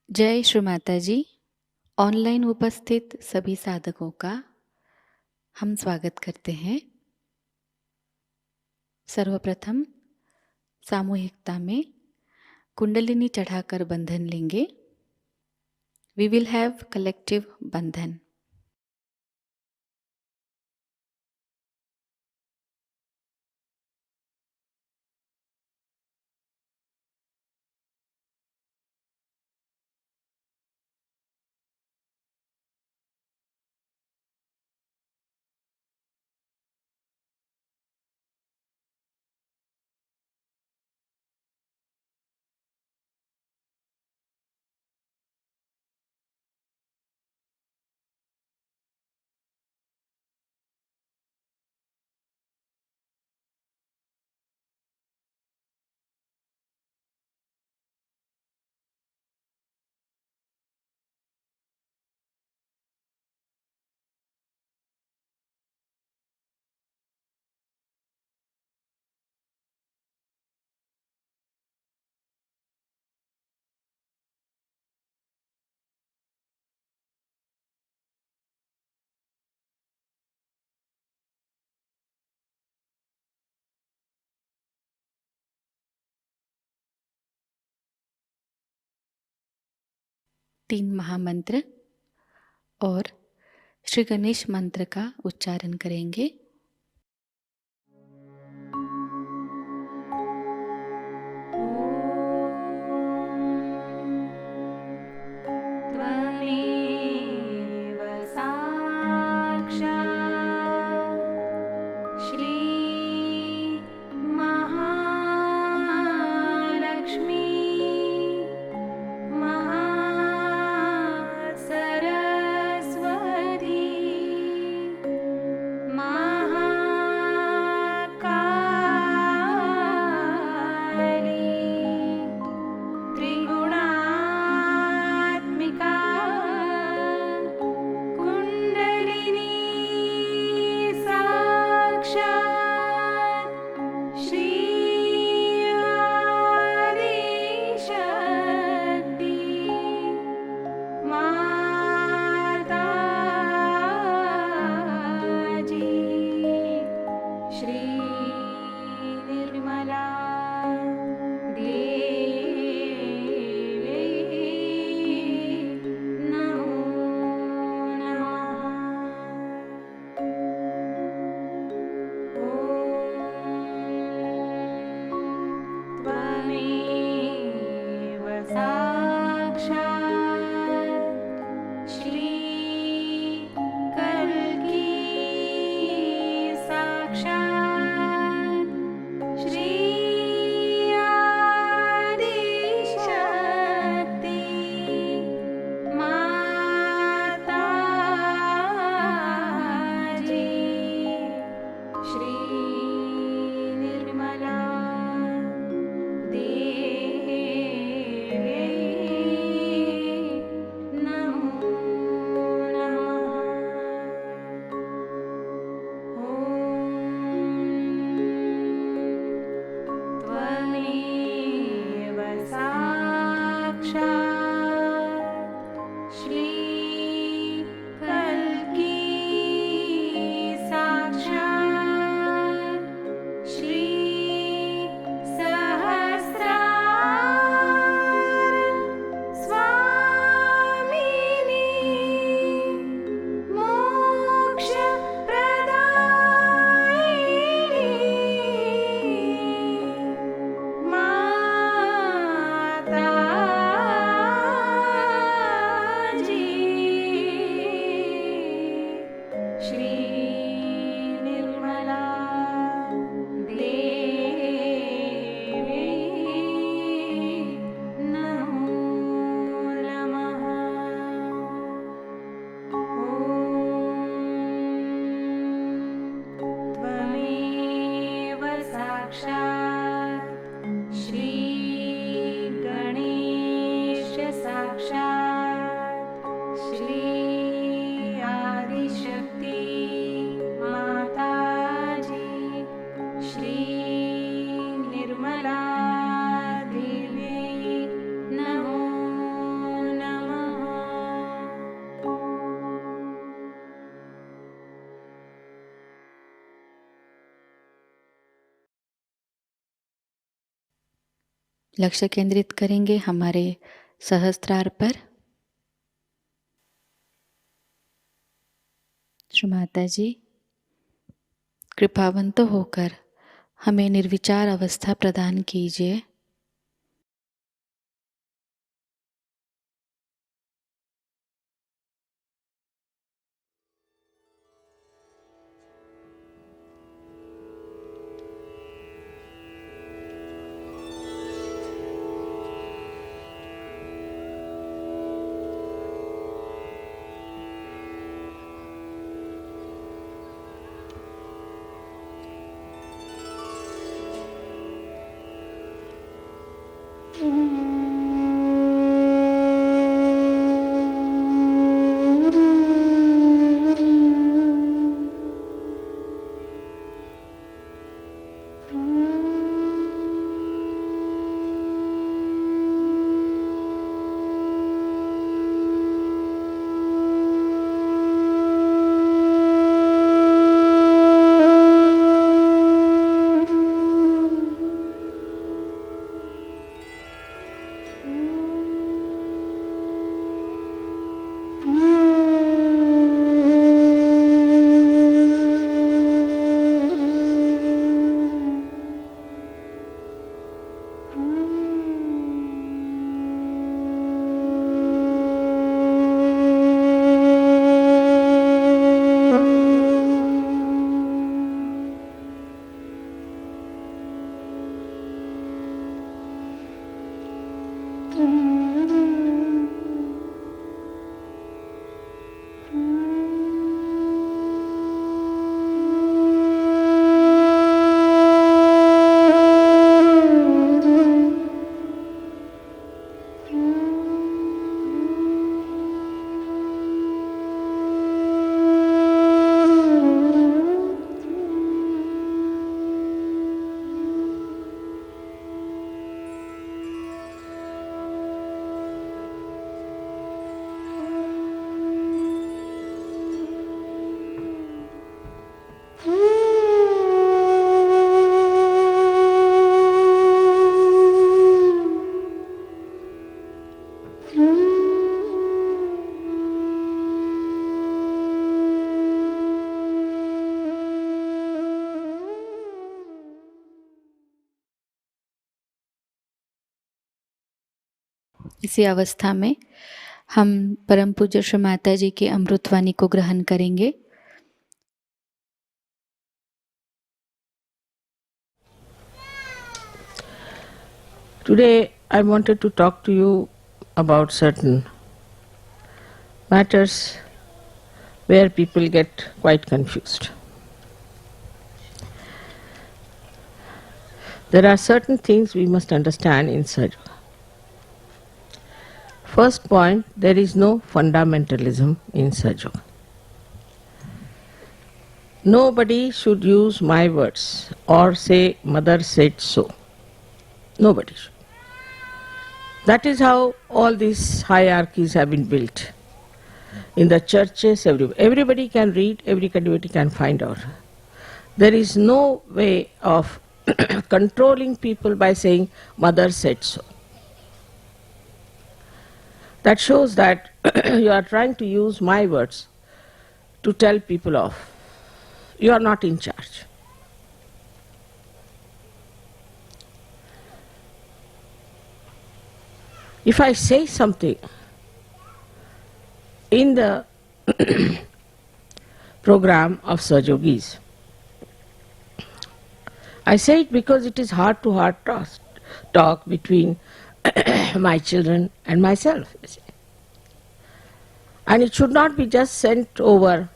जय श्री माताजी। ऑनलाइन उपस्थित सभी साधकों का हम स्वागत करते हैं। सर्वप्रथम सामूहिकता में कुंडलिनी चढ़ाकर बंधन लेंगे। वी विल हैव कलेक्टिव बंधन। तीन महामंत्र और श्री गणेश मंत्र का उच्चारण करेंगे। लक्ष्य केंद्रित करेंगे हमारे सहस्त्रार पर। श्री माताजी, कृपावंत होकर हमें निर्विचार अवस्था प्रदान कीजिए। इसी अवस्था में हम परम पूज्य श्री माताजी की अमृतवाणी को ग्रहण करेंगे। Today I wanted to talk to you about certain matters where people get quite confused. There are certain things we must understand in Sahajayoga. First point, there is no fundamentalism in Sahajayoga. Nobody should use my words or say mother said so. Nobody should. That is how all these hierarchies have been built. In the churches, everybody can read, everybody can find out. There is no way of controlling people by saying mother said so. That shows that you are trying to use my words to tell people off. You are not in charge. If I say something in the program of Sahajogis, I say it because it is heart-to-heart talk between my children and myself. And it should not be just sent over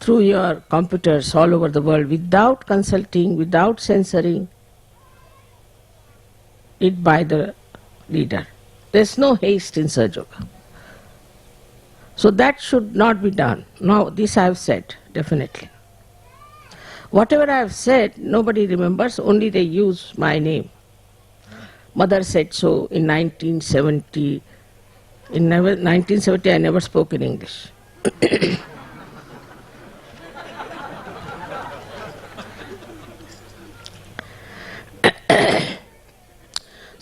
through your computers all over the world without consulting, without censoring it by the leader. There's no haste in Sahajayoga. So that should not be done. Now this I have said, definitely. Whatever I have said, nobody remembers, only they use my name. Mother said so in 1970. In 1970 I never spoke in English.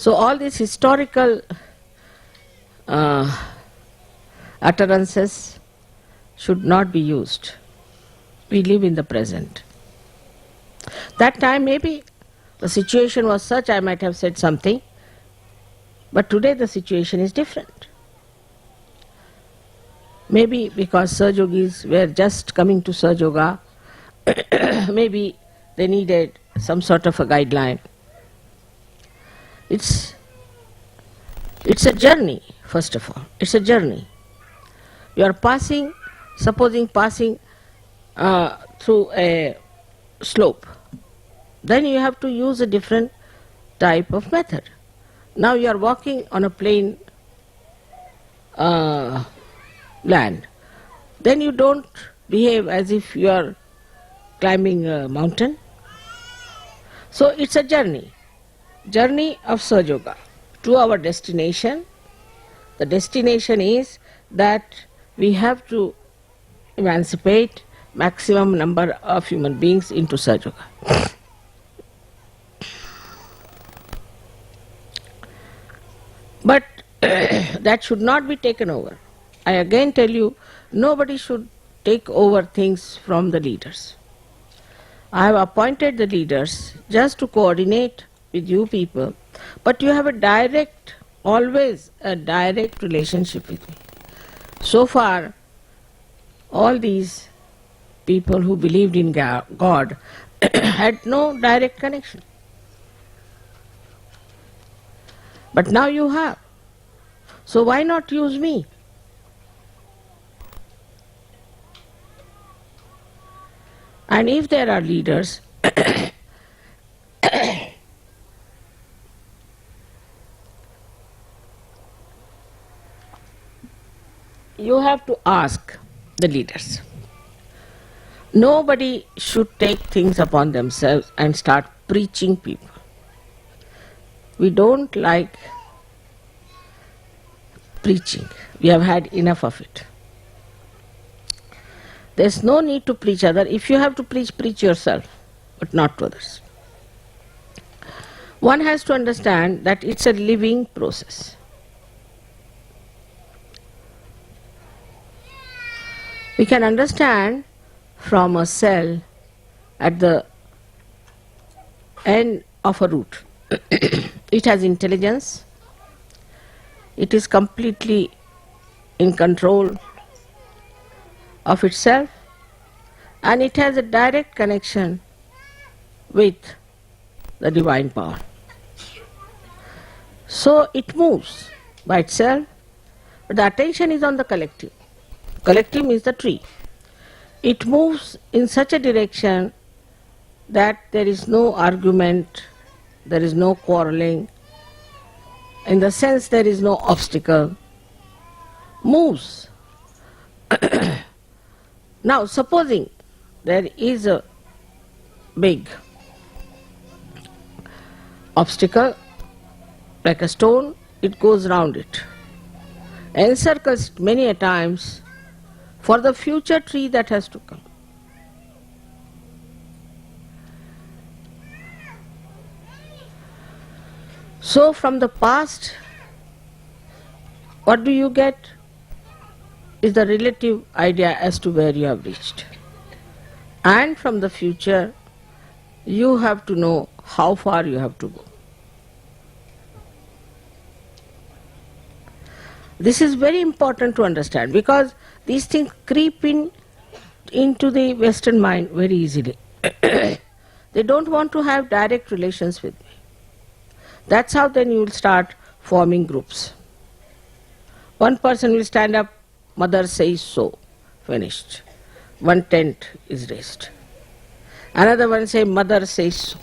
So all these historical utterances should not be used. We live in the present. That time maybe the situation was such I might have said something, but today the situation is different. Maybe because Sahajogis were just coming to Sahajoga, maybe they needed some sort of a guideline. It's a journey, first of all. It's a journey. You are passing, supposing passing through a slope. Then you have to use a different type of method. Now you are walking on a plain land. Then you don't behave as if you are climbing a mountain. So it's a journey of Sahajoga to our destination. The destination is that we have to emancipate maximum number of human beings into Sahajoga. But that should not be taken over. I again tell you, nobody should take over things from the leaders. I have appointed the leaders just to coordinate with you people, but you have always a direct relationship with me. So far, all these people who believed in God had no direct connection. But now you have. So why not use me? And if there are leaders you have to ask the leaders. Nobody should take things upon themselves and start preaching people. We don't like preaching. We have had enough of it. There's no need to preach others. If you have to preach, preach yourself, but not to others. One has to understand that it's a living process. We can understand from a cell at the end of a root. It has intelligence, it is completely in control of itself, and it has a direct connection with the divine power. So it moves by itself, but the attention is on the collective. Collective is the tree. It moves in such a direction that there is no argument, there is no quarreling, in the sense there is no obstacle, moves. Now supposing there is a big obstacle, like a stone, it goes round it, encircles it many a times for the future tree that has to come. So from the past, what do you get is the relative idea as to where you have reached. And from the future, you have to know how far you have to go. This is very important to understand, because these things creep into the Western mind very easily. They don't want to have direct relations with me. That's how then you will start forming groups. One person will stand up, mother says so, finished. One tent is raised. Another one say, mother says so.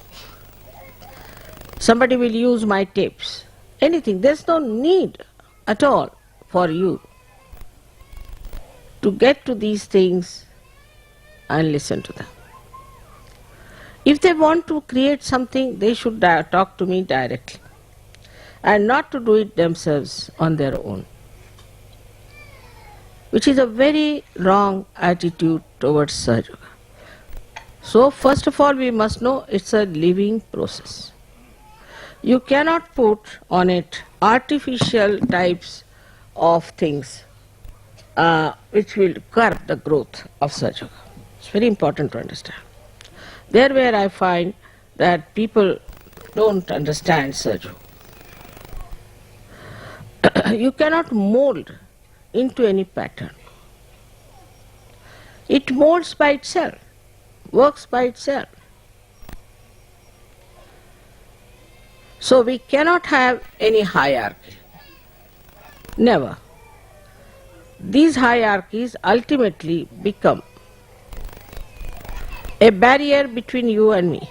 Somebody will use my tapes. Anything. There's no need at all for you to get to these things and listen to them. If they want to create something, they should talk to me directly, and not to do it themselves on their own, which is a very wrong attitude towards Sahajoga. So first of all, we must know it's a living process. You cannot put on it artificial types of things which will curb the growth of Sahajayoga. It's very important to understand. There where I find that people don't understand Sahajayoga. You cannot mold into any pattern. It molds by itself, works by itself. So we cannot have any hierarchy. Never. These hierarchies ultimately become a barrier between you and me,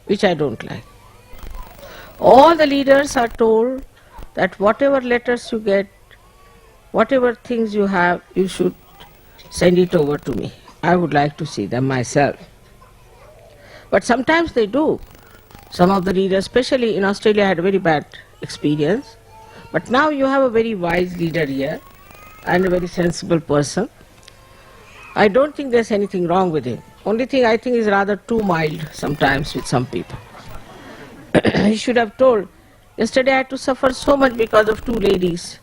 which I don't like. All the leaders are told that whatever letters you get, whatever things you have, you should send it over to me. I would like to see them myself. But sometimes they do. Some of the leaders, especially in Australia, had a very bad experience. But now you have a very wise leader here and a very sensible person. I don't think there's anything wrong with him. Only thing I think is rather too mild sometimes with some people. He should have told, yesterday I had to suffer so much because of two ladies,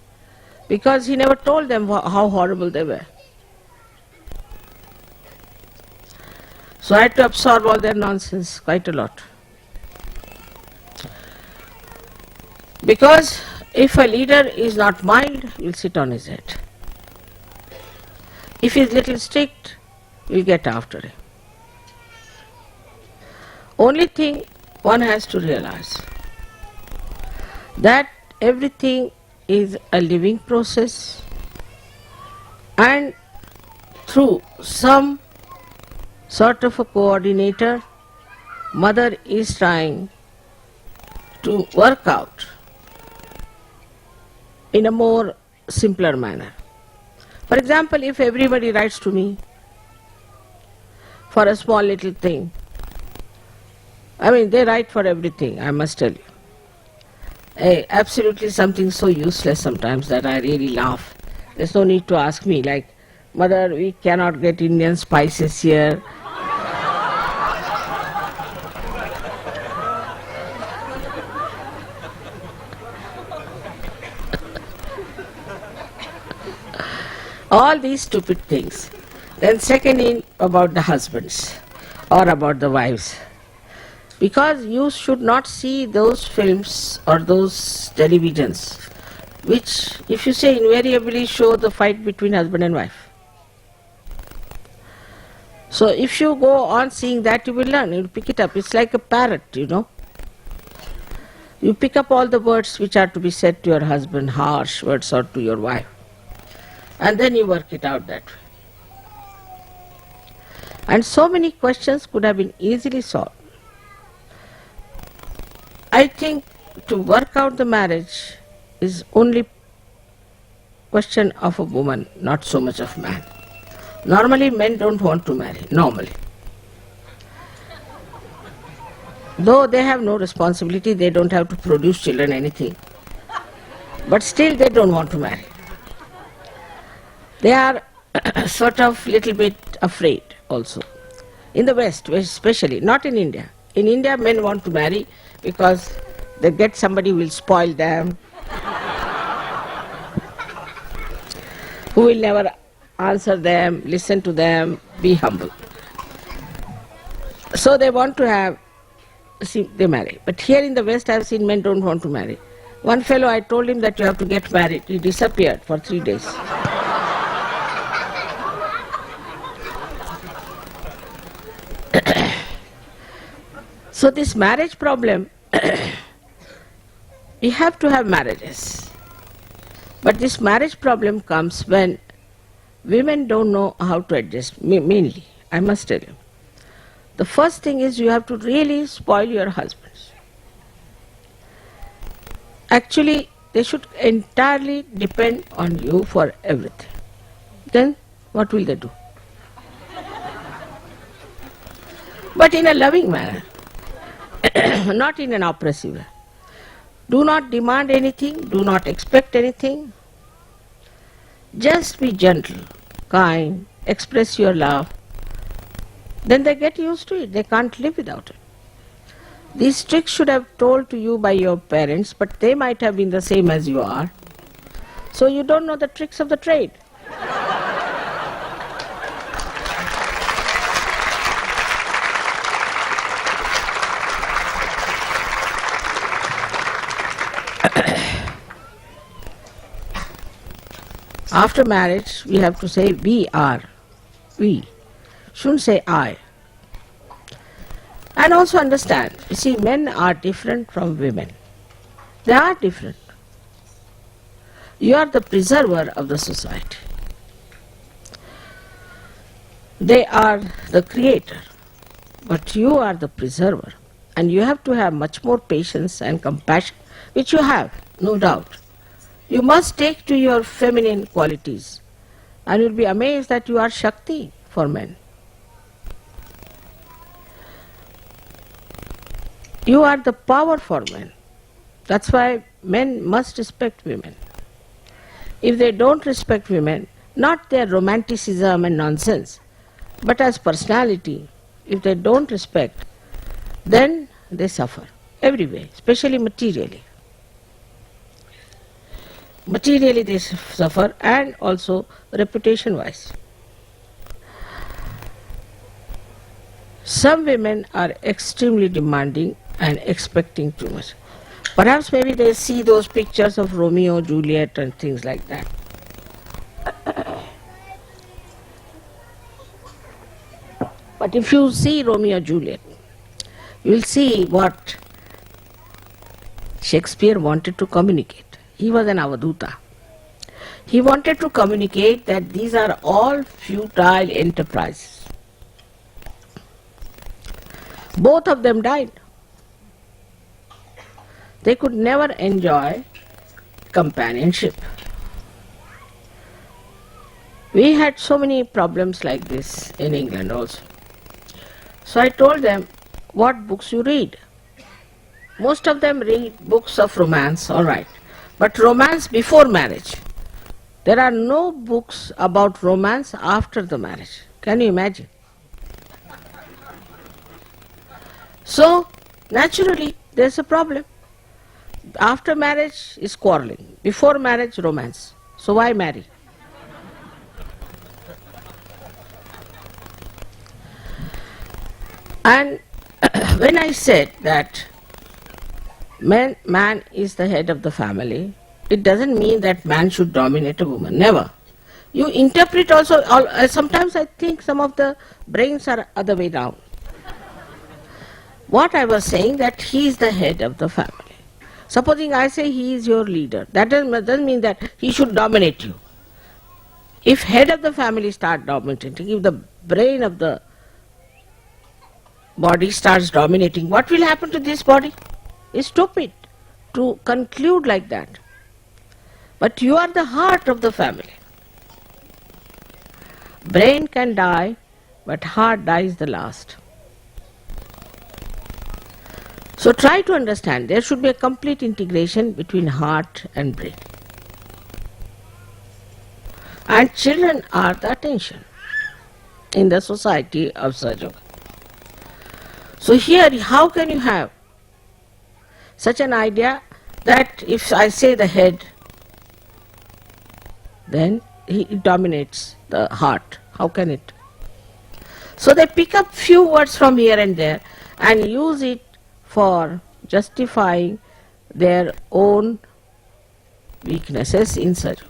because he never told them how horrible they were. So I had to absorb all their nonsense quite a lot. Because if a leader is not mild, you'll sit on his head. If he's little strict, you'll get after him. Only thing one has to realize, that everything is a living process, and through some sort of a coordinator, Mother is trying to work out in a more simpler manner. For example, if everybody writes to me for a small little thing, I mean, they write for everything, I must tell you. Absolutely something so useless sometimes that I really laugh. There's no need to ask me, like, Mother, we cannot get Indian spices here. All these stupid things. Then second in about the husbands or about the wives. Because you should not see those films or those televisions which, if you say, invariably show the fight between husband and wife. So if you go on seeing that, you will learn, you will pick it up. It's like a parrot, you know. You pick up all the words which are to be said to your husband, harsh words, or to your wife. And then you work it out that way. And so many questions could have been easily solved. I think to work out the marriage is only question of a woman, not so much of man. Normally men don't want to marry, normally. Though they have no responsibility, they don't have to produce children, anything. But still they don't want to marry. They are sort of little bit afraid also. In the West especially, not in India. In India men want to marry because they get somebody who will spoil them, who will never answer them, listen to them, be humble. So they want to have, see, they marry. But here in the West I have seen men don't want to marry. One fellow, I told him that you have to get married. He disappeared for 3 days. So this marriage problem, we have to have marriages. But this marriage problem comes when women don't know how to adjust, mainly, I must tell you. The first thing is you have to really spoil your husbands. Actually, they should entirely depend on you for everything. Then what will they do? But in a loving manner, not in an oppressive way. Do not demand anything, do not expect anything. Just be gentle, kind, express your love. Then they get used to it, they can't live without it. These tricks should have told to you by your parents, but they might have been the same as you are. So you don't know the tricks of the trade. After marriage, we have to say we are. We. Shouldn't say I. And also understand, you see, men are different from women. They are different. You are the preserver of the society. They are the creator, but you are the preserver. And you have to have much more patience and compassion, which you have, no doubt. You must take to your feminine qualities, and you'll be amazed that you are Shakti for men. You are the power for men. That's why men must respect women. If they don't respect women, not their romanticism and nonsense, but as personality, if they don't respect, then they suffer every way, especially materially. Materially they suffer, and also reputation-wise. Some women are extremely demanding and expecting too much. Perhaps maybe they see those pictures of Romeo, Juliet and things like that. But if you see Romeo, Juliet, you will see what Shakespeare wanted to communicate. He was an Avaduta. He wanted to communicate that these are all futile enterprises. Both of them died. They could never enjoy companionship. We had so many problems like this in England also. So I told them, what books you read? Most of them read books of romance, all right. But romance before marriage. There are no books about romance after the marriage. Can you imagine? So, naturally, there's a problem. After marriage is quarreling. Before marriage, romance. So why marry? And when I said that man is the head of the family, it doesn't mean that man should dominate a woman. Never. You interpret also, sometimes I think some of the brains are other way down. What I was saying, that he is the head of the family. Supposing I say he is your leader, that doesn't mean that he should dominate you. If head of the family starts dominating, if the brain of the body starts dominating, what will happen to this body? It's stupid to conclude like that. But you are the heart of the family. Brain can die, but heart dies the last. So try to understand, there should be a complete integration between heart and brain. And children are the attention in the society of Sahajayoga. So here, how can you have such an idea that if I say the head, then it dominates the heart? How can it? So they pick up few words from here and there and use it for justifying their own weaknesses in Sahajayoga.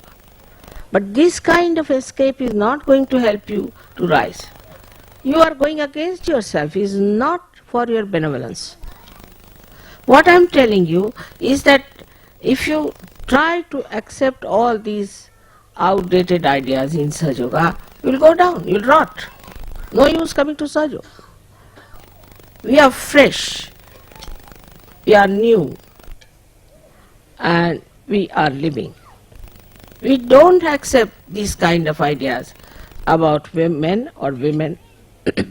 But this kind of escape is not going to help you to rise. You are going against yourself, it is not for your benevolence. What I am telling you is that if you try to accept all these outdated ideas in Sahajayoga, you will go down, you will rot. No use coming to Sahajayoga. We are fresh, we are new, and we are living. We don't accept these kind of ideas about men or women.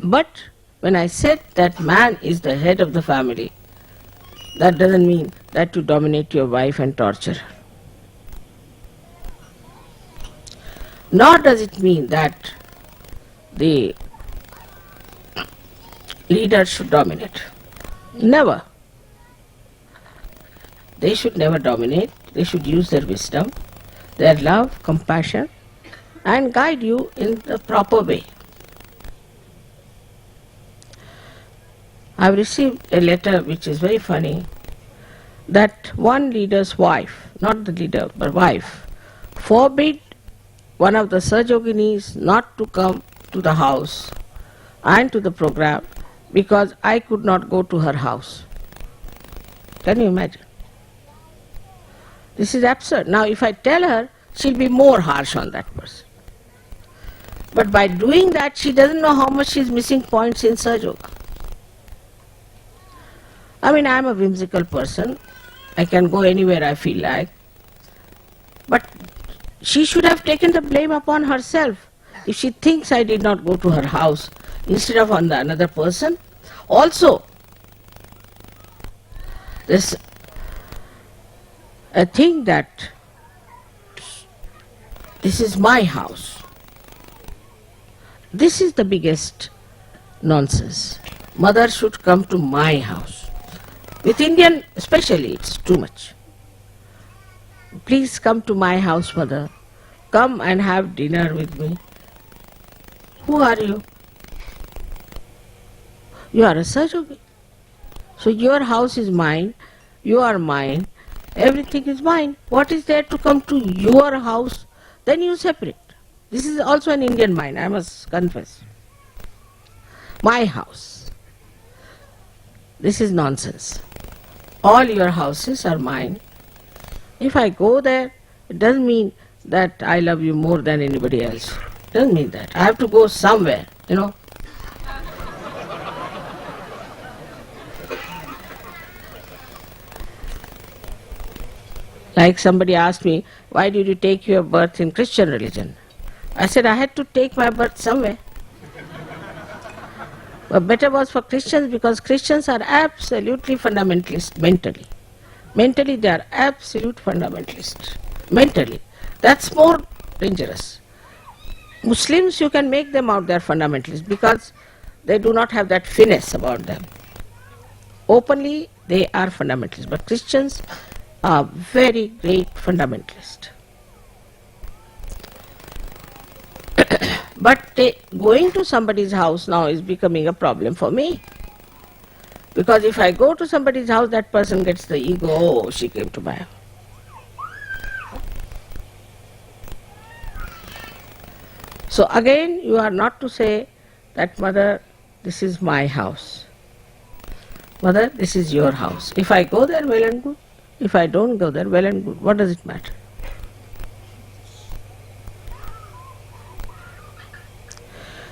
But when I said that man is the head of the family, that doesn't mean that to dominate your wife and torture her. Nor does it mean that the leader should dominate. Never. They should never dominate. They should use their wisdom, their love, compassion, and guide you in the proper way. I've received a letter which is very funny, that one leader's wife, not the leader, but wife, forbid one of the Sahajayoginis not to come to the house and to the program because I could not go to her house. Can you imagine? This is absurd. Now if I tell her, she'll be more harsh on that person. But by doing that, she doesn't know how much she's missing points in Sahaja. I mean, I'm a whimsical person. I can go anywhere I feel like. But she should have taken the blame upon herself if she thinks I did not go to her house instead of on the another person. Also, there's a thing that this is my house. This is the biggest nonsense. Mother should come to my house. With Indian especially, it's too much. Please come to my house, mother. Come and have dinner with me. Who are you? You are a Sahajayogi. So your house is mine, you are mine, everything is mine. What is there to come to your house? Then you separate. This is also an Indian mind, I must confess. My house. This is nonsense. All your houses are mine. If I go there, it doesn't mean that I love you more than anybody else. It doesn't mean that. I have to go somewhere, you know. Like somebody asked me, why did you take your birth in Christian religion? I said, I had to take my birth somewhere. But better was for Christians because Christians are absolutely fundamentalist mentally. Mentally they are absolute fundamentalist. Mentally. That's more dangerous. Muslims, you can make them out they are fundamentalists because they do not have that finesse about them. Openly they are fundamentalists, but Christians are very great fundamentalists. But going to somebody's house now is becoming a problem for me. Because if I go to somebody's house, that person gets the ego, oh, she came to my house. So again, you are not to say that, mother, this is my house. Mother, this is your house. If I go there, well and good. If I don't go there, well and good. What does it matter?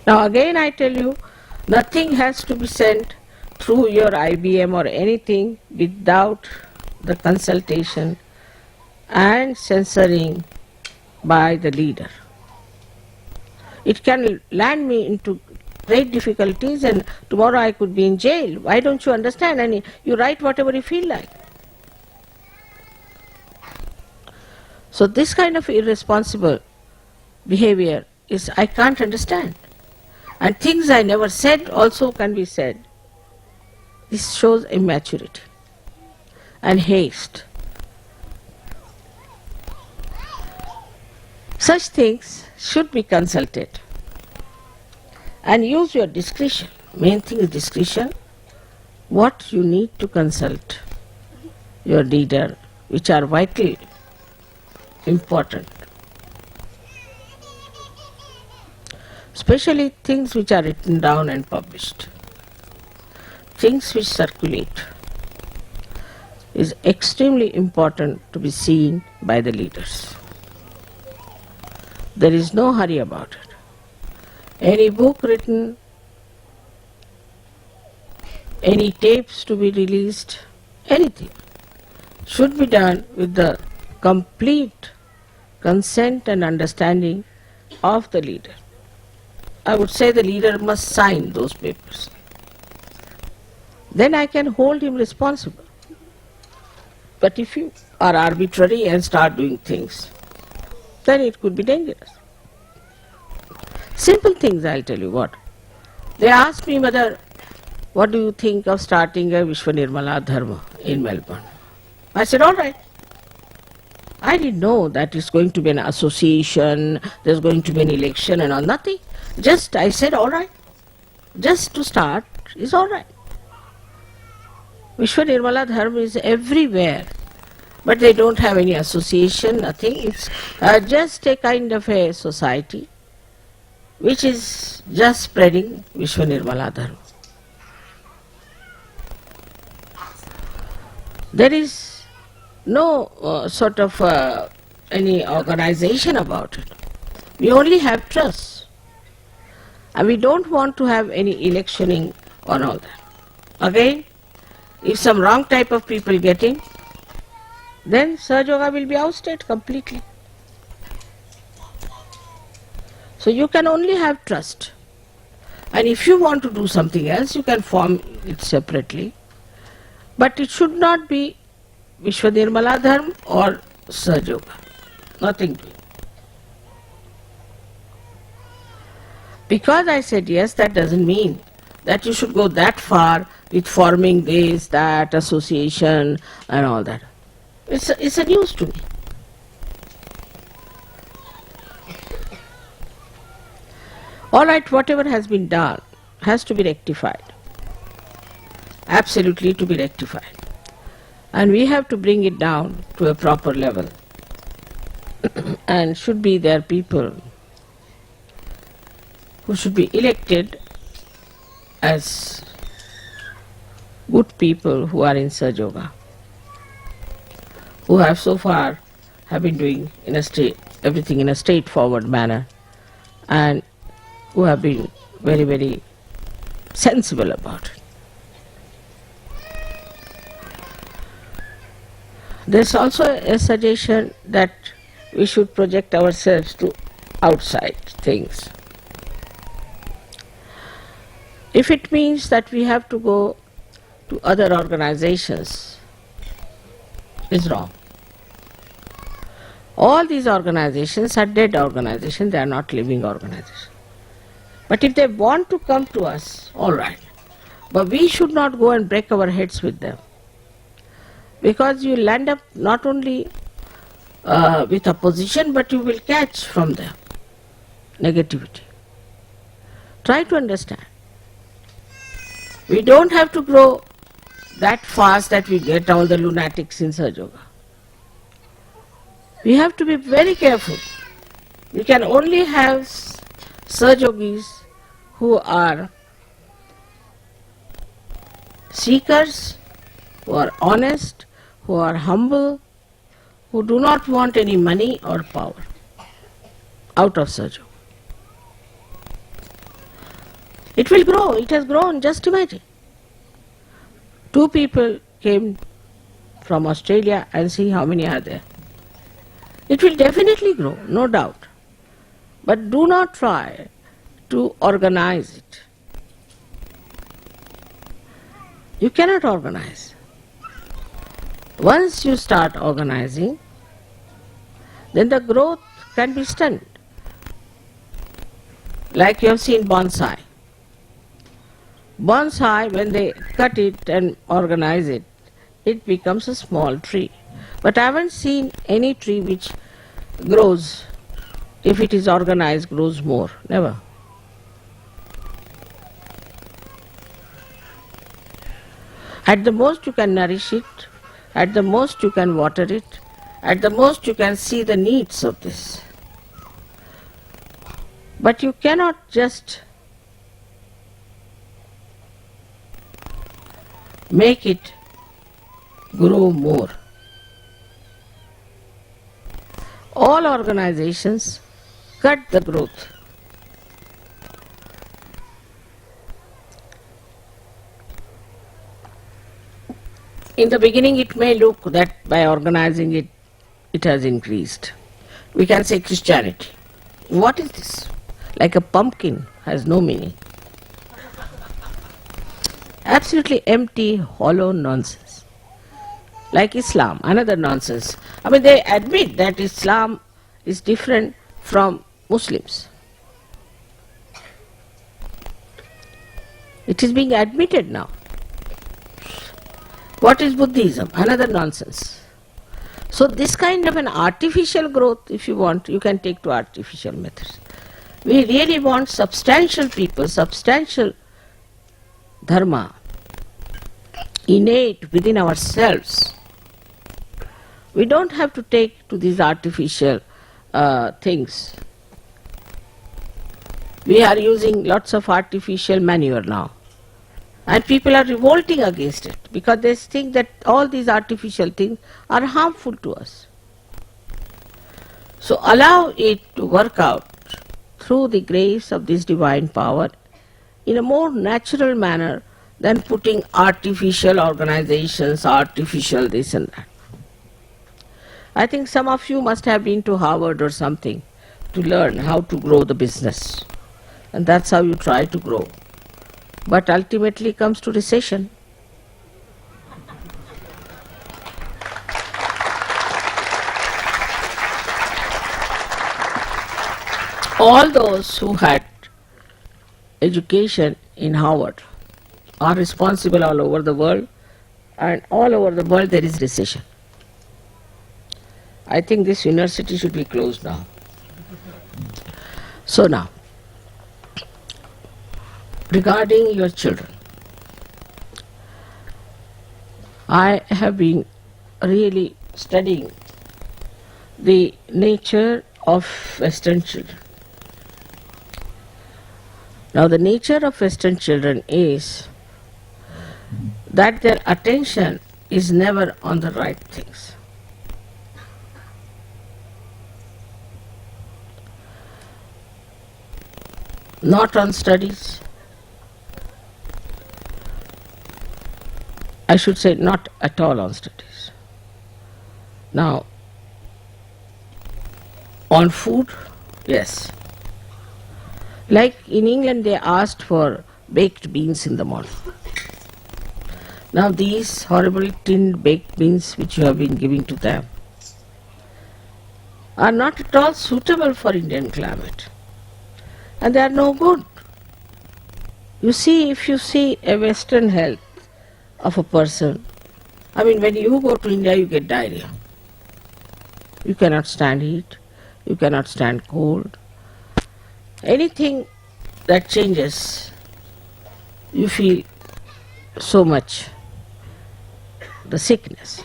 Now again I tell you, nothing has to be sent through your IBM or anything without the consultation and censoring by the leader. It can land me into great difficulties and tomorrow I could be in jail. Why don't you understand? And you write whatever you feel like. So this kind of irresponsible behavior is, I can't understand. And things I never said also can be said. This shows immaturity and haste. Such things should be consulted. And use your discretion. Main thing is discretion. What you need to consult your leader, which are vitally important. Especially things which are written down and published. Things which circulate is extremely important to be seen by the leaders. There is no hurry about it. Any book written, any tapes to be released, anything should be done with the complete consent and understanding of the leader. I would say the leader must sign those papers. Then I can hold him responsible. But if you are arbitrary and start doing things, then it could be dangerous. Simple things, I'll tell you what. They asked me, Mother, what do you think of starting a Vishwa Nirmala Dharma in Melbourne? I said, all right. I didn't know that it's going to be an association, there's going to be an election and all, nothing. Just I said, all right. Just to start is all right. Vishwa Nirmala Dharma is everywhere, but they don't have any association, nothing. It's just a kind of a society which is just spreading Vishwa Nirmala Dharma. There is no sort of any organization about it. We only have trust. And we don't want to have any electioning on all that. Again, if some wrong type of people get in, then Sahajayoga will be ousted completely. So you can only have trust. And if you want to do something else, you can form it separately. But it should not be Vishwa Nirmala Dharma or Sahajayoga. Nothing to it. Because I said yes, that doesn't mean that you should go that far with forming this, that, association and all that. It's a news to me. All right, whatever has been done has to be rectified. Absolutely to be rectified. And we have to bring it down to a proper level. And should be there people who should be elected as good people who are in Sahajayoga, who have so far have been doing everything in a straightforward manner, and who have been very, very sensible about it. There's also a suggestion that we should project ourselves to outside things. If it means that we have to go to other organizations, is wrong. All these organizations are dead organizations, they are not living organizations. But if they want to come to us, all right. But we should not go and break our heads with them. Because you will end up not only with opposition, but you will catch from them negativity. Try to understand. We don't have to grow that fast that we get all the lunatics in Sahajayoga. We have to be very careful. We can only have Sahajogis who are seekers, who are honest, who are humble, who do not want any money or power out of Sahajayoga. It will grow, it has grown, just imagine. 2 people came from Australia and see how many are there. It will definitely grow, no doubt. But do not try to organize it. You cannot organize. Once you start organizing, then the growth can be stunted. Like you have seen bonsai. Bonsai, when they cut it and organize it, it becomes a small tree. But I haven't seen any tree which grows, if it is organized, grows more. Never. At the most you can nourish it, at the most you can water it, at the most you can see the needs of this. But you cannot just make it grow more. All organizations cut the growth. In the beginning it may look that by organizing it, it has increased. We can say Christianity. What is this? Like a pumpkin, has no meaning. Absolutely empty, hollow nonsense. Like Islam, another nonsense. I mean, they admit that Islam is different from Muslims. It is being admitted now. What is Buddhism? Another nonsense. So this kind of an artificial growth, if you want, you can take to artificial methods. We really want substantial people, substantial dharma, innate within ourselves. We don't have to take to these artificial things. We are using lots of artificial manure now. And people are revolting against it because they think that all these artificial things are harmful to us. So allow it to work out through the grace of this divine power in a more natural manner than putting artificial organizations, artificial this and that. I think some of you must have been to Harvard or something to learn how to grow the business. And that's how you try to grow. But ultimately comes to recession. All those who had education in Harvard are responsible all over the world, and all over the world there is recession. I think this university should be closed now. So now, regarding your children, I have been really studying the nature of Western children. Now the nature of Western children is that their attention is never on the right things. Not on studies. I should say not at all on studies. Now, on food, yes. Like in England they asked for baked beans in the morning. Now these horrible tinned baked beans which you have been giving to them are not at all suitable for Indian climate. And they are no good. You see, if you see a Western health of a person, I mean when you go to India you get diarrhea. You cannot stand heat, you cannot stand cold. Anything that changes, you feel so much the sickness.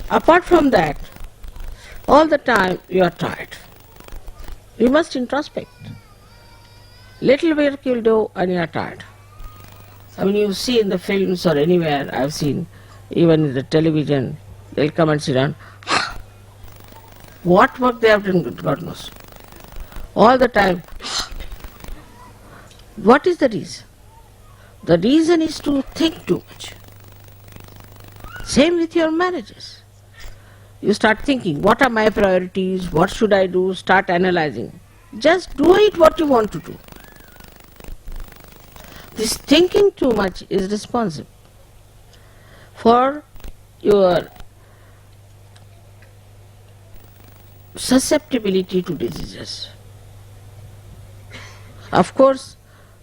Apart from that, all the time you are tired. You must introspect. Little work you'll do and you are tired. I mean you see in the films or anywhere, I've seen, even in the television, they'll come and sit down. What work they have done, God knows. All the time. What is the reason? The reason is to think too much. Same with your marriages. You start thinking, what are my priorities, what should I do, start analyzing. Just do it what you want to do. This thinking too much is responsible for your susceptibility to diseases. Of course,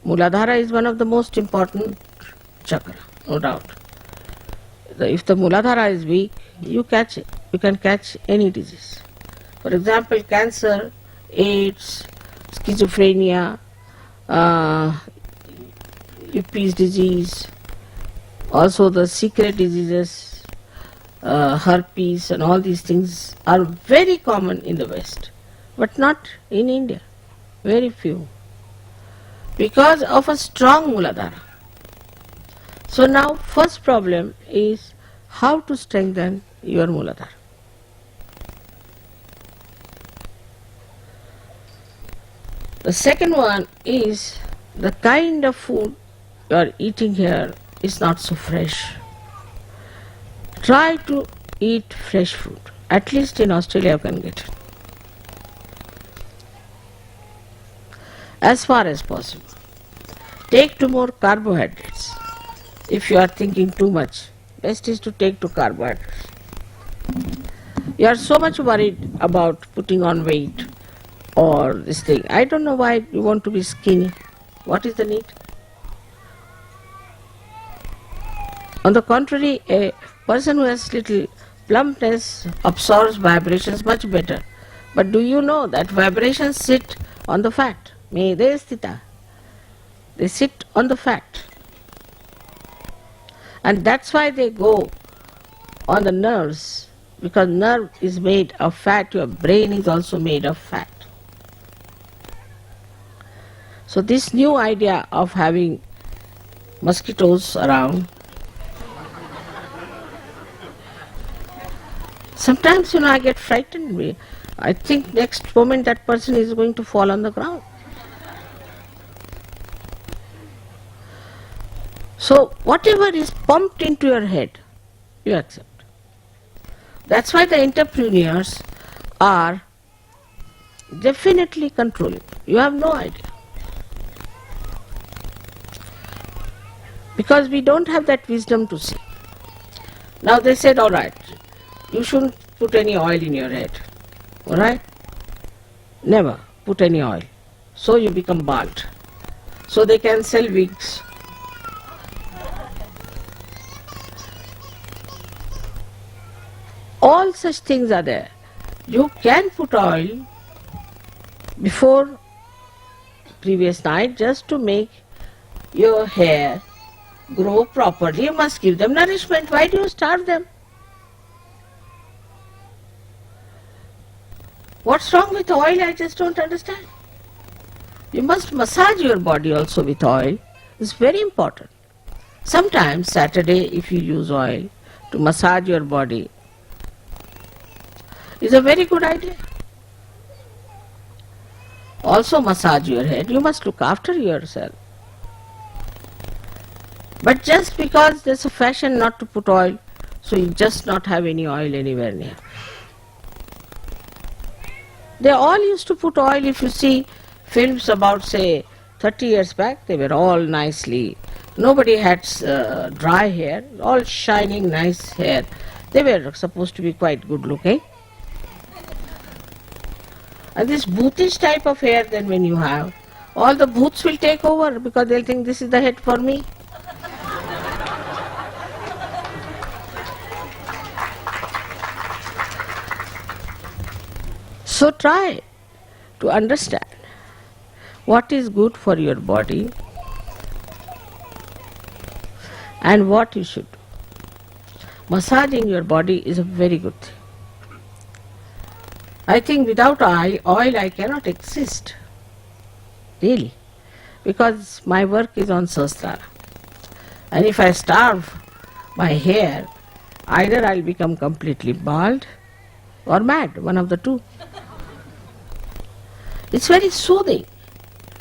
Muladhara is one of the most important chakra, no doubt. If the Muladhara is weak, you catch it. You can catch any disease. For example, cancer, AIDS, schizophrenia, Yuppies disease, also the secret diseases, herpes and all these things are very common in the West, but not in India, very few, because of a strong Muladhara. So now first problem is how to strengthen your Muladhara. The second one is the kind of food you are eating here is not so fresh. Try to eat fresh food. At least in Australia you can get it. As far as possible. Take to more carbohydrates. If you are thinking too much, best is to take to carbohydrates. You are so much worried about putting on weight or this thing. I don't know why you want to be skinny. What is the need? On the contrary, a person who has little plumpness absorbs vibrations much better. But do you know that vibrations sit on the fat? Mede sthita. They sit on the fat. And that's why they go on the nerves, because nerve is made of fat, your brain is also made of fat. So this new idea of having mosquitoes around, sometimes I get frightened. I think next moment that person is going to fall on the ground. So whatever is pumped into your head, you accept. That's why the entrepreneurs are definitely controlling. You have no idea. Because we don't have that wisdom to see. Now they said, all right, you shouldn't put any oil in your head. All right? Never put any oil. So you become bald. So they can sell wigs. All such things are there. You can put oil before previous night just to make your hair grow properly. You must give them nourishment. Why do you starve them? What's wrong with oil? I just don't understand. You must massage your body also with oil. It's very important. Sometimes Saturday, if you use oil to massage your body, is a very good idea. Also massage your head. You must look after yourself. But just because there's a fashion not to put oil, so you just not have any oil anywhere near. They all used to put oil. If you see films about, say, 30 years back, they were all nicely, nobody had dry hair, all shining nice hair. They were supposed to be quite good looking. And this bhutish type of hair, then when you have, all the bhoots will take over because they'll think this is the head for me. So try to understand what is good for your body and what you should do. Massaging your body is a very good thing. I think without oil I cannot exist, really, because my work is on Sahasrara. And if I starve my hair, either I'll become completely bald or mad, one of the two. It's very soothing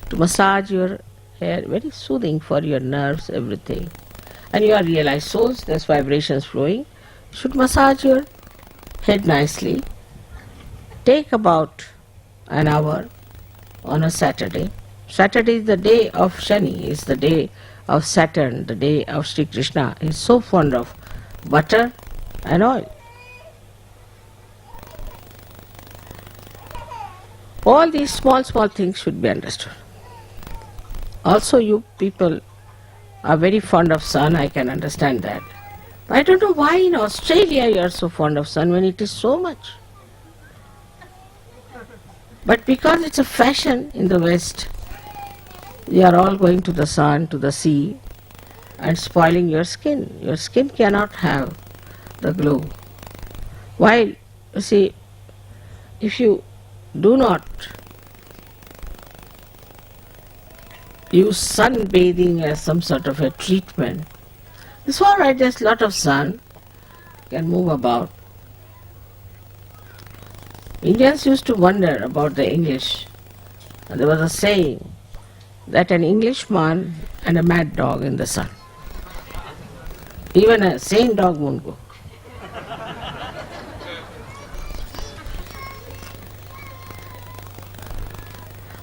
to massage your hair, very soothing for your nerves, everything. And you are realized souls, there's vibrations flowing. You should massage your head nicely. Take about an hour on a Saturday. Saturday is the day of Shani, is the day of Saturn, the day of Shri Krishna. He is so fond of butter and oil. All these small things should be understood. Also you people are very fond of sun, I can understand that. I don't know why in Australia you are so fond of sun when it is so much. But because it's a fashion in the West, you are all going to the sun, to the sea, and spoiling your skin. Your skin cannot have the glow. While, you see, if you do not use sunbathing as some sort of a treatment, it's all right, there's a lot of sun, can move about. Indians used to wonder about the English. And there was a saying that an Englishman and a mad dog in the sun. Even a sane dog won't go.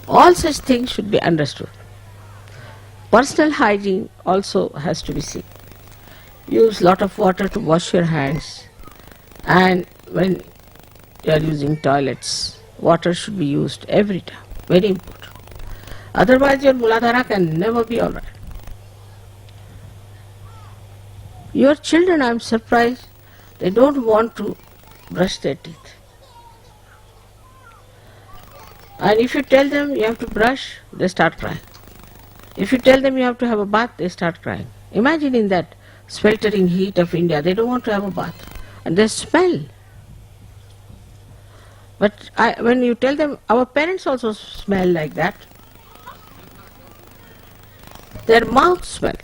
All such things should be understood. Personal hygiene also has to be seen. Use lot of water to wash your hands, and when you are using toilets, water should be used every time. Very important. Otherwise your Muladhara can never be alright. Your children, I am surprised, They don't want to brush their teeth. And if you tell them you have to brush, they start crying. If you tell them you have to have a bath, they start crying. Imagine in that sweltering heat of India, they don't want to have a bath. And they smell. But when you tell them, our parents also smell like that. Their mouths smell.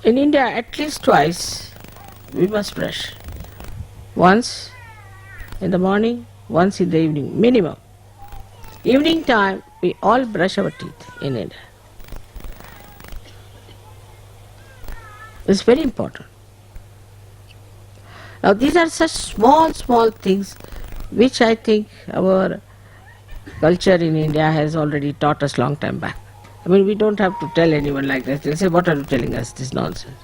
In India, at least twice, we must brush. Once in the morning, once in the evening, minimum. Evening time, we all brush our teeth in India. It's very important. Now these are such small, small things which I think our culture in India has already taught us long time back. I mean, we don't have to tell anyone like this. They'll say, what are you telling us, this nonsense?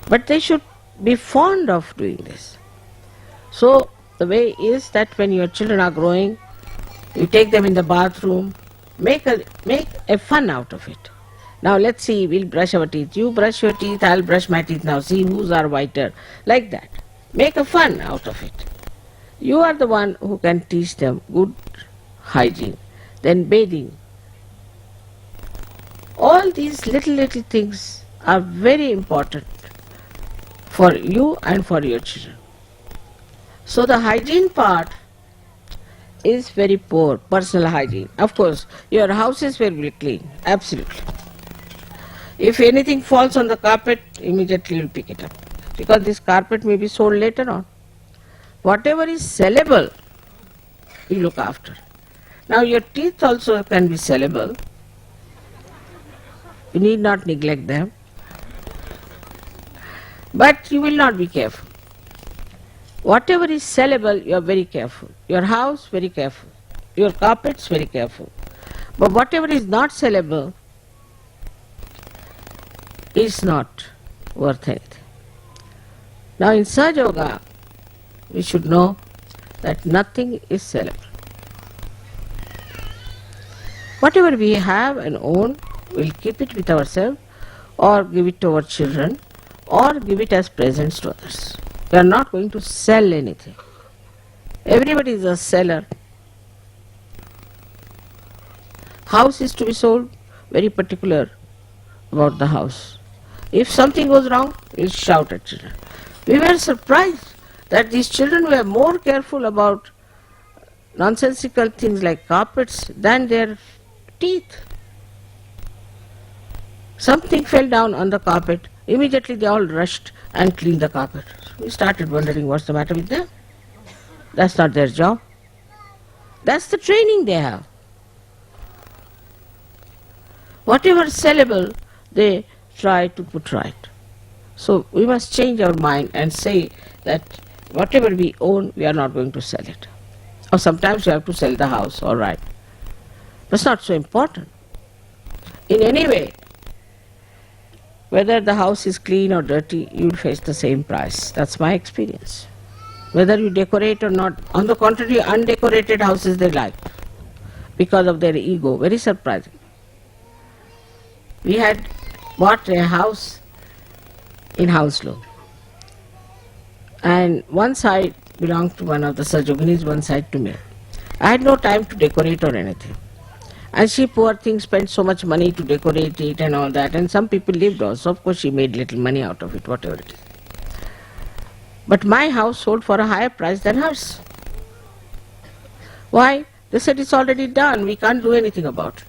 But they should be fond of doing this. So the way is that when your children are growing, you take them in the bathroom, make a fun out of it. Now let's see, we'll brush our teeth. You brush your teeth, I'll brush my teeth now. See whose are whiter. Like that. Make a fun out of it. You are the one who can teach them good hygiene. Then bathing. All these little things are very important for you and for your children. So the hygiene part is very poor, personal hygiene. Of course, your house is very clean, absolutely. If anything falls on the carpet, immediately you pick it up. Because this carpet may be sold later on. Whatever is sellable, you look after. Now your teeth also can be sellable. You need not neglect them. But you will not be careful. Whatever is sellable, you are very careful. Your house, very careful. Your carpets, very careful. But whatever is not sellable is not worth anything. Now in Sahajayoga, we should know that nothing is sellable. Whatever we have and own, we'll keep it with ourselves or give it to our children or give it as presents to others. We are not going to sell anything. Everybody is a seller. House is to be sold, very particular about the house. If something goes wrong, we'll shout at children. We were surprised that these children were more careful about nonsensical things like carpets than their teeth. Something fell down on the carpet, immediately they all rushed and cleaned the carpet. We started wondering what's the matter with them. That's not their job. That's the training they have. Whatever is sellable, they try to put right. So we must change our mind and say that whatever we own, we are not going to sell it. Or sometimes you have to sell the house, all right. That's not so important. In any way, whether the house is clean or dirty, you will face the same price. That's my experience. Whether you decorate or not, on the contrary, undecorated houses they like because of their ego. Very surprising. We had bought a house in Hounslow, and one side belonged to one of the Sahajayoginis, one side to me. I had no time to decorate or anything. And she, poor thing, spent so much money to decorate it and all that, and some people lived also. Of course, she made little money out of it, whatever it is. But my house sold for a higher price than hers. Why? They said it's already done, we can't do anything about it.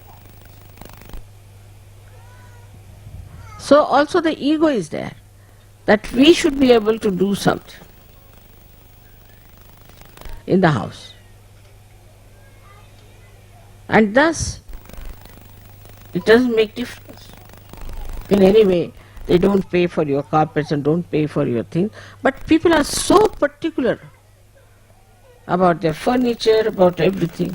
So also the ego is there, that we should be able to do something in the house. And thus, it doesn't make difference. In any way, they don't pay for your carpets and don't pay for your things. But people are so particular about their furniture, about everything.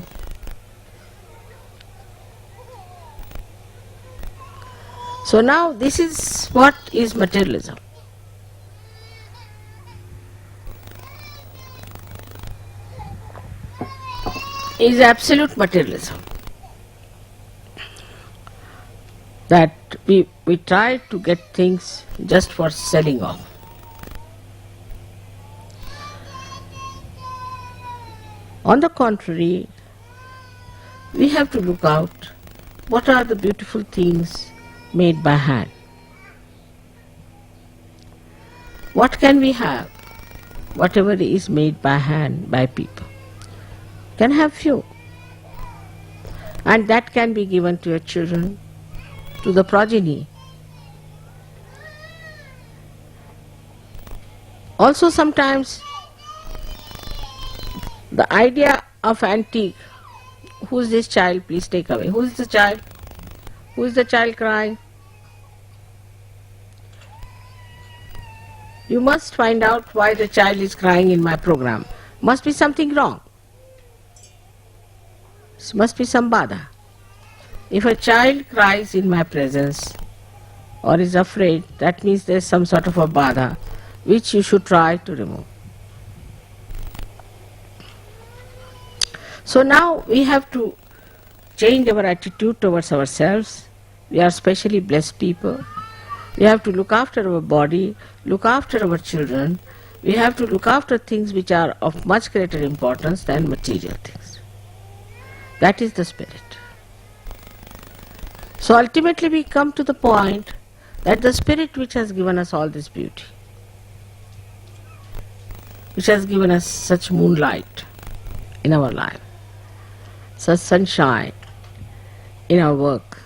So now this is what is materialism. Is absolute materialism. that we try to get things just for selling off. On the contrary, we have to look out what are the beautiful things made by hand. What can we have? Whatever is made by hand by people. Can have few. And that can be given to your children, to the progeny. Also sometimes the idea of antique, who is this child, please take away. Who is the child? Who is the child crying? You must find out why the child is crying in my program. Must be something wrong. Must be some bada. If a child cries in my presence or is afraid, that means there is some sort of a bada which you should try to remove. So now we have to change our attitude towards ourselves. We are specially blessed people. We have to look after our body, look after our children. We have to look after things which are of much greater importance than material things. That is the spirit. So ultimately we come to the point that the spirit which has given us all this beauty, which has given us such moonlight in our life, such sunshine in our work,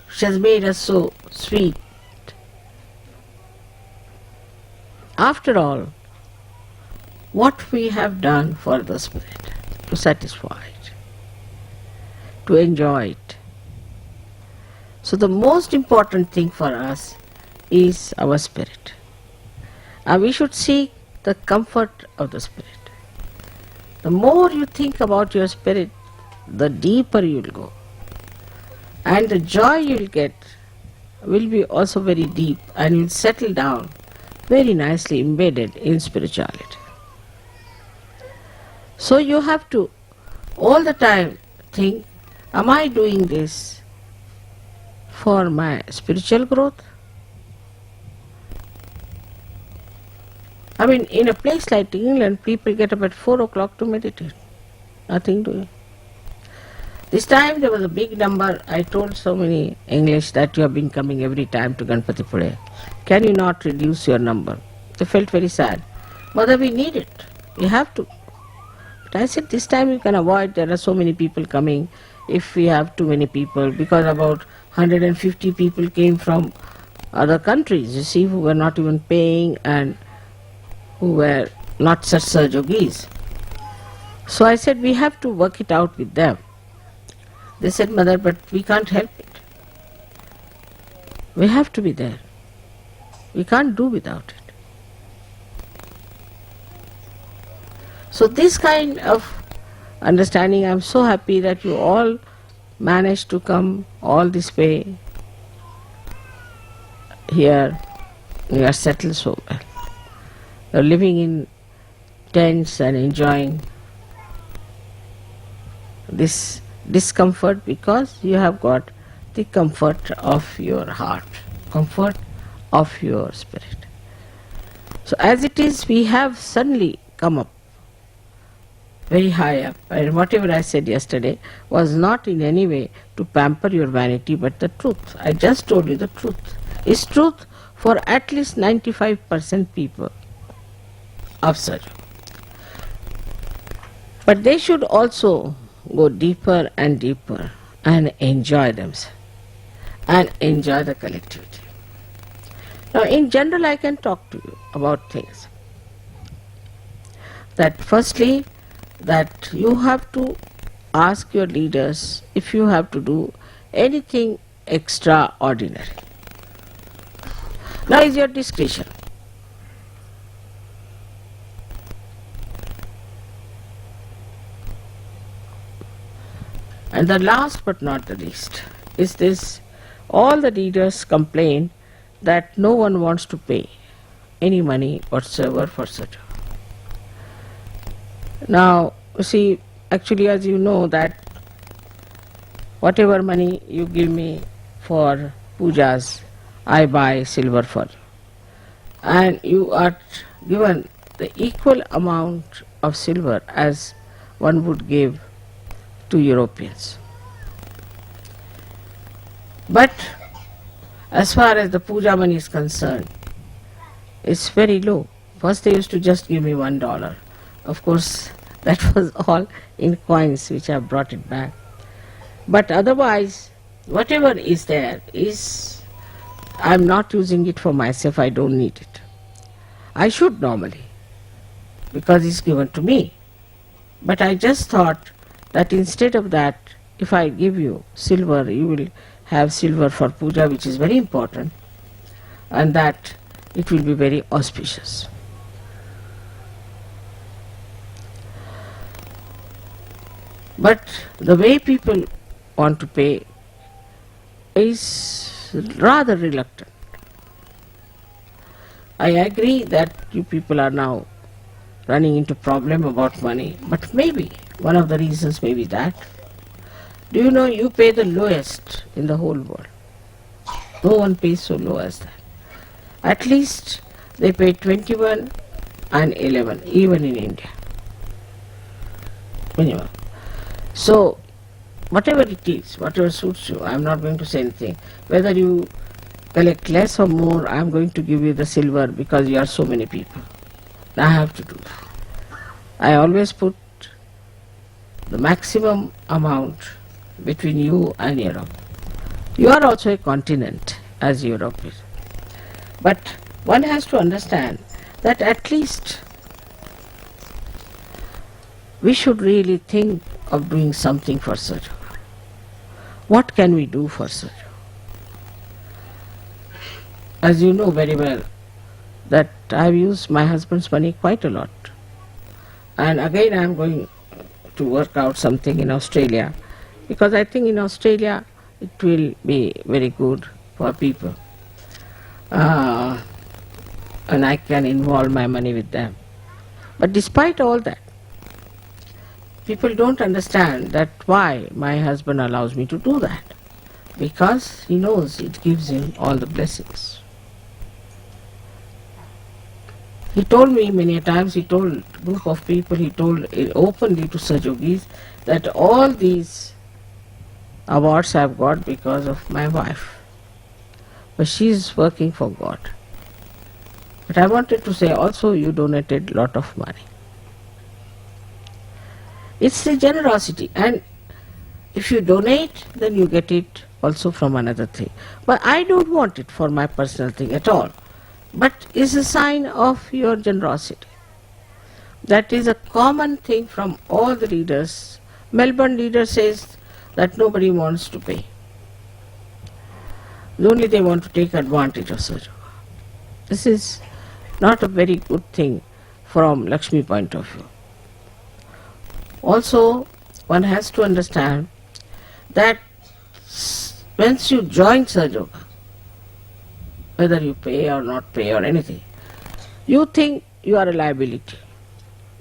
which has made us so sweet. After all, what we have done for the spirit, to satisfy it, to enjoy it. So the most important thing for us is our spirit. And we should seek the comfort of the spirit. The more you think about your spirit, the deeper you will go. And the joy you will get will be also very deep, and you will settle down very nicely embedded in spirituality. So you have to all the time think, am I doing this for my spiritual growth? I mean, in a place like England, people get up at 4 o'clock to meditate. Nothing doing. This time there was a big number. I told so many English that you have been coming every time to Ganpati Pune. Can you not reduce your number? They felt very sad. Mother, we need it. We have to. But I said, this time you can avoid. There are so many people coming. If we have too many people, because about 150 people came from other countries, you see, who were not even paying and who were not such yogis. So I said, we have to work it out with them. They said, Mother, but we can't help it. We have to be there. We can't do without it. So this kind of understanding, I am so happy that you all managed to come all this way here. You are settled so well. You are living in tents and enjoying this discomfort because you have got the comfort of your heart, comfort of your spirit. So as it is, we have suddenly come up very high up, and whatever I said yesterday was not in any way to pamper your vanity, but the truth. I just told you the truth. It's truth for at least 95% people of Sahajayoga. But they should also go deeper and deeper and enjoy themselves and enjoy the collectivity. Now in general I can talk to you about things. That firstly, that you have to ask your leaders if you have to do anything extraordinary. Now is your discretion. And the last but not the least is this: all the leaders complain that no one wants to pay any money whatsoever for Sahajayoga. Now, you see, actually, as you know, that whatever money you give me for pujas, I buy silver for you. And you are given the equal amount of silver as one would give to Europeans. But as far as the puja money is concerned, it's very low. First they used to just give me $1. Of course, that was all in coins which I brought it back. But otherwise, whatever is there is, I'm not using it for myself, I don't need it. I should normally, because it's given to me. But I just thought that instead of that, if I give you silver, you will have silver for puja, which is very important, and that it will be very auspicious. But the way people want to pay is rather reluctant. I agree that you people are now running into problem about money, but maybe one of the reasons may be that. Do you know you pay the lowest in the whole world? No one pays so low as that. At least they pay 21 and 11, even in India. Minimum. So, whatever it is, whatever suits you, I am not going to say anything. Whether you collect less or more, I am going to give you the silver because you are so many people. I have to do that. I always put the maximum amount between you and Europe. You are also a continent as Europe is. But one has to understand that at least we should really think of doing something for Sahajayoga. What can we do for Sahajayoga? As you know very well, that I have used my husband's money quite a lot. And again I am going to work out something in Australia, because I think in Australia it will be very good for people. And I can involve my money with them. But despite all that, people don't understand that why my husband allows me to do that. Because he knows it gives him all the blessings. He told me many times, he told a group of people, he told openly to Sahajogis that all these awards I have got because of my wife. But she is working for God. But I wanted to say also you donated a lot of money. It's the generosity, and if you donate, then you get it also from another thing. But I don't want it for my personal thing at all. But it's a sign of your generosity. That is a common thing from all the leaders. Melbourne leader says that nobody wants to pay. Only they want to take advantage of Sahajayoga. This is not a very good thing from Lakshmi point of view. Also, one has to understand that once you join Sahajayoga, whether you pay or not pay or anything, you think you are a liability.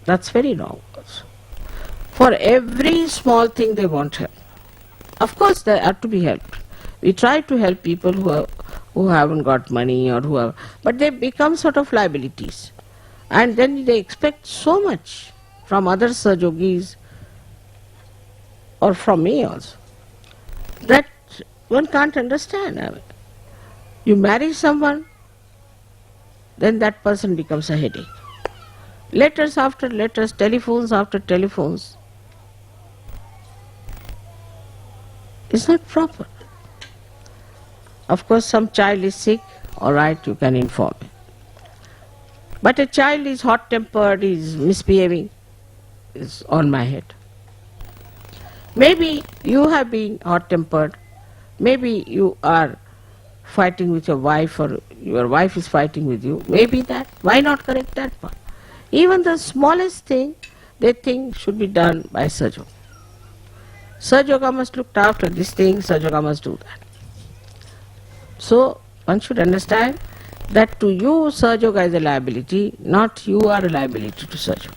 That's very wrong also. For every small thing they want help. Of course they are to be helped. We try to help people who haven't got money or who have, but they become sort of liabilities. And then they expect so much from other Sahajogis or from me also, that one can't understand. I mean, you marry someone, then that person becomes a headache. Letters after letters, telephones after telephones. It's not proper. Of course, some child is sick, all right, you can inform me. But a child is hot-tempered, is misbehaving, is on my head. Maybe you have been hot-tempered, maybe you are fighting with your wife or your wife is fighting with you, maybe that. Why not correct that part? Even the smallest thing they think should be done by Sahajayoga. Sahajayoga must look after this thing, Sahajayoga must do that. So one should understand that to you Sahajayoga is a liability, not you are a liability to Sahajayoga.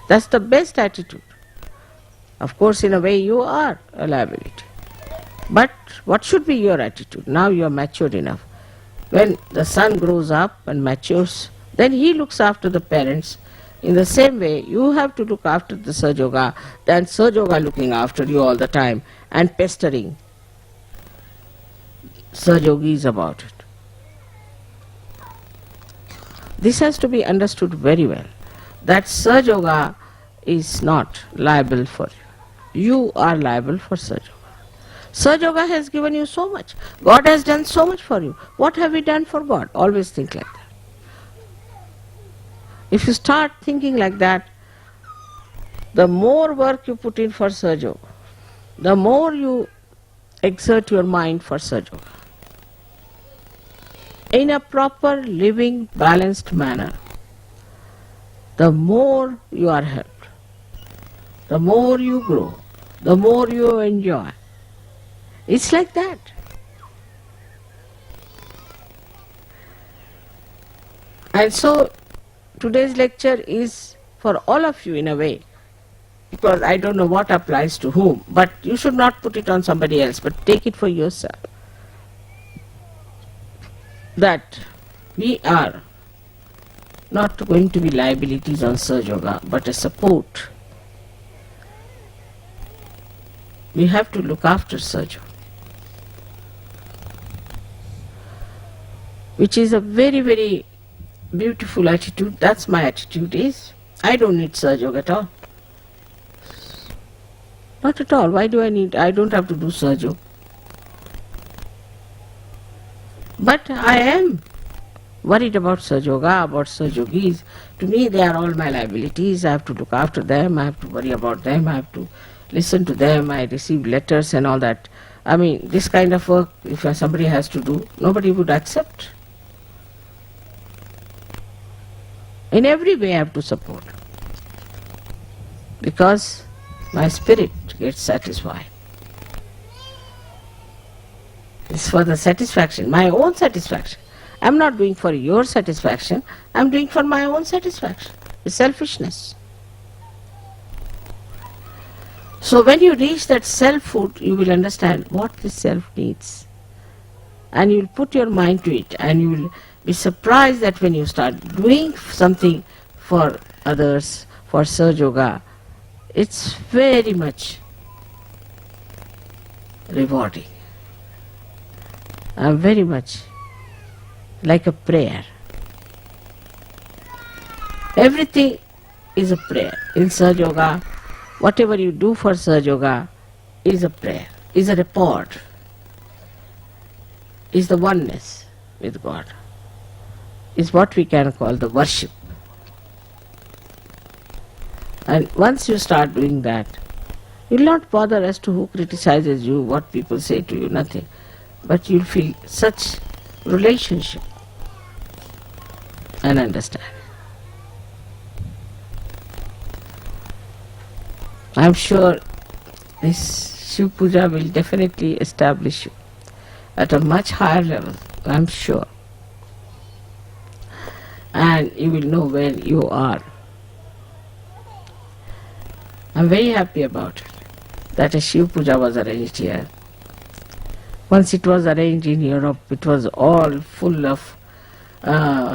That's the best attitude. Of course, in a way you are a liability. But what should be your attitude? Now you are matured enough. When the son grows up and matures, then he looks after the parents. In the same way, you have to look after the Sahajayoga than Sahajayoga looking after you all the time and pestering Sahajogis about it. This has to be understood very well, that Sahajayoga is not liable for you. You are liable for Sahajayoga. Sahajayoga has given you so much. God has done so much for you. What have we done for God? Always think like that. If you start thinking like that, the more work you put in for Sahajayoga, the more you exert your mind for Sahajayoga, in a proper, living, balanced manner, the more you are helped, the more you grow, the more you enjoy. It's like that. And so today's lecture is for all of you in a way, because I don't know what applies to whom, but you should not put it on somebody else, but take it for yourself. That we are not going to be liabilities on Sahajayoga, but a support. We have to look after Sahajayoga, which is a very, very beautiful attitude. That's my attitude is, I don't need Sahajayoga at all. Not at all. Why do I need? I don't have to do Sahajayoga. But I am worried about Sahajayoga, about Sahajogis. To me they are all my liabilities. I have to look after them, I have to worry about them, I have to listen to them, I receive letters and all that. I mean, this kind of work, if somebody has to do, nobody would accept. In every way I have to support, because my spirit gets satisfied. It's for the satisfaction, my own satisfaction. I'm not doing for your satisfaction, I'm doing for my own satisfaction. It's selfishness. So when you reach that selfhood, you will understand what this self needs. And you will put your mind to it, and you will be surprised that when you start doing something for others, for Sahajayoga, it's very much rewarding. Very much like a prayer. Everything is a prayer. In Sahajayoga, whatever you do for Sahajayoga is a prayer, is a rapport, is the oneness with God, is what we can call the worship. And once you start doing that, you will not bother as to who criticizes you, what people say to you, nothing. But you'll feel such relationship and understanding. I'm sure this Shiv Puja will definitely establish you at a much higher level, I'm sure. And you will know where you are. I'm very happy about it, that a Shiv Puja was arranged here. Once it was arranged in Europe, it was all full of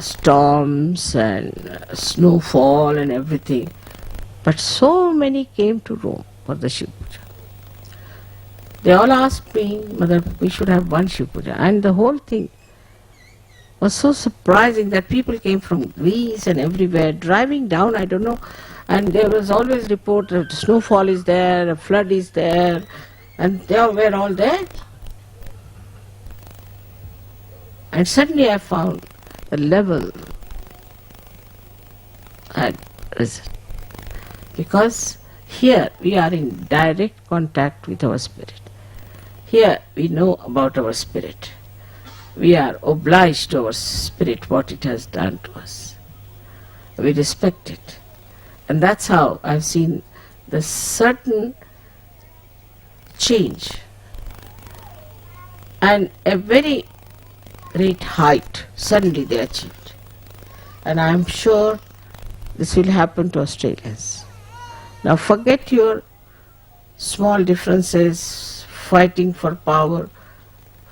storms and snowfall and everything. But so many came to Rome for the Shiv Puja. They all asked me, Mother, we should have one Shiv Puja. And the whole thing was so surprising that people came from Greece and everywhere, driving down, I don't know, and there was always report that snowfall is there, a flood is there, and they were all there. And suddenly I found the level had risen. Because here we are in direct contact with our spirit. Here we know about our spirit. We are obliged to our spirit what it has done to us. We respect it. And that's how I've seen the certain change and a very great height suddenly they achieved. And I am sure this will happen to Australians. Now forget your small differences, fighting for power,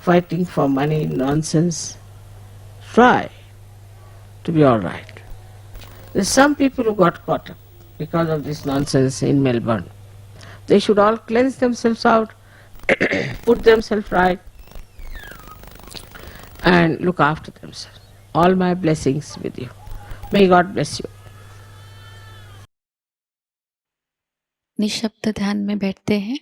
fighting for money, nonsense. Try to be alright. There's some people who got caught up because of this nonsense in Melbourne. They should all cleanse themselves out, put themselves right, and look after themselves. All my blessings with you. May God bless you. निशब्द ध्यान में बैठते हैं।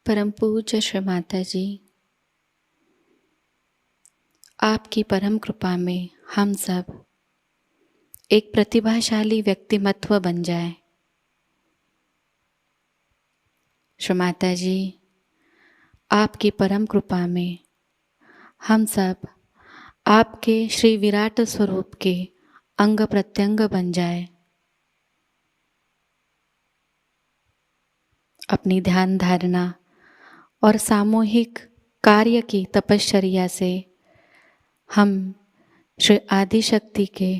परम पूज्य श्री माता जी, आपकी परम कृपा में हम सब एक प्रतिभाशाली व्यक्तिमत्व बन जाए। श्री माता जी, आपकी परम कृपा में हम सब आपके श्री विराट स्वरूप के अंग प्रत्यंग बन जाए। अपनी ध्यान धारणा और सामूहिक कार्य की तपश्चर्या से हम श्री आदिशक्ति के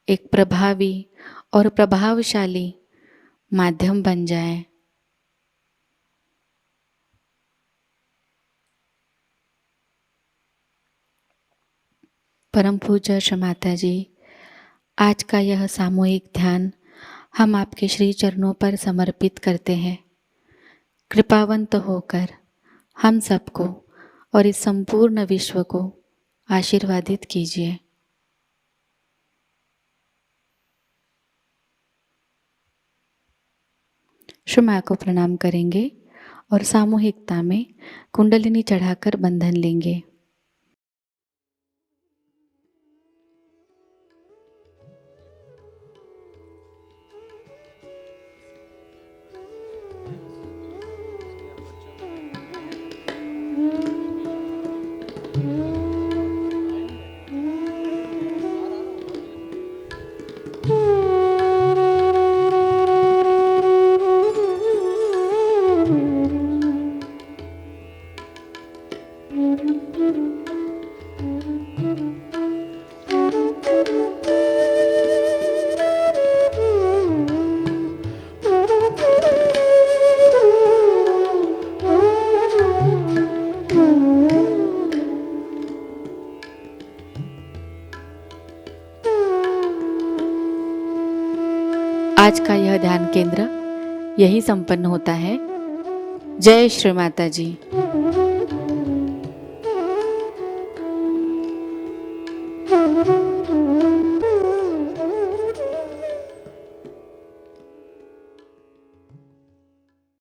एक प्रभावी और प्रभावशाली माध्यम बन जाएं। परम पूज्य श्री माताजी, आज का यह सामूहिक ध्यान हम आपके श्री चरणों पर समर्पित करते हैं। कृपावंत होकर हम सबको और इस संपूर्ण विश्व को आशीर्वादित कीजिए। श्री माँ को प्रणाम करेंगे और सामूहिकता में कुंडलिनी चढ़ाकर बंधन लेंगे। आज का यह ध्यान केंद्र यही संपन्न होता है। जय श्री माता जी।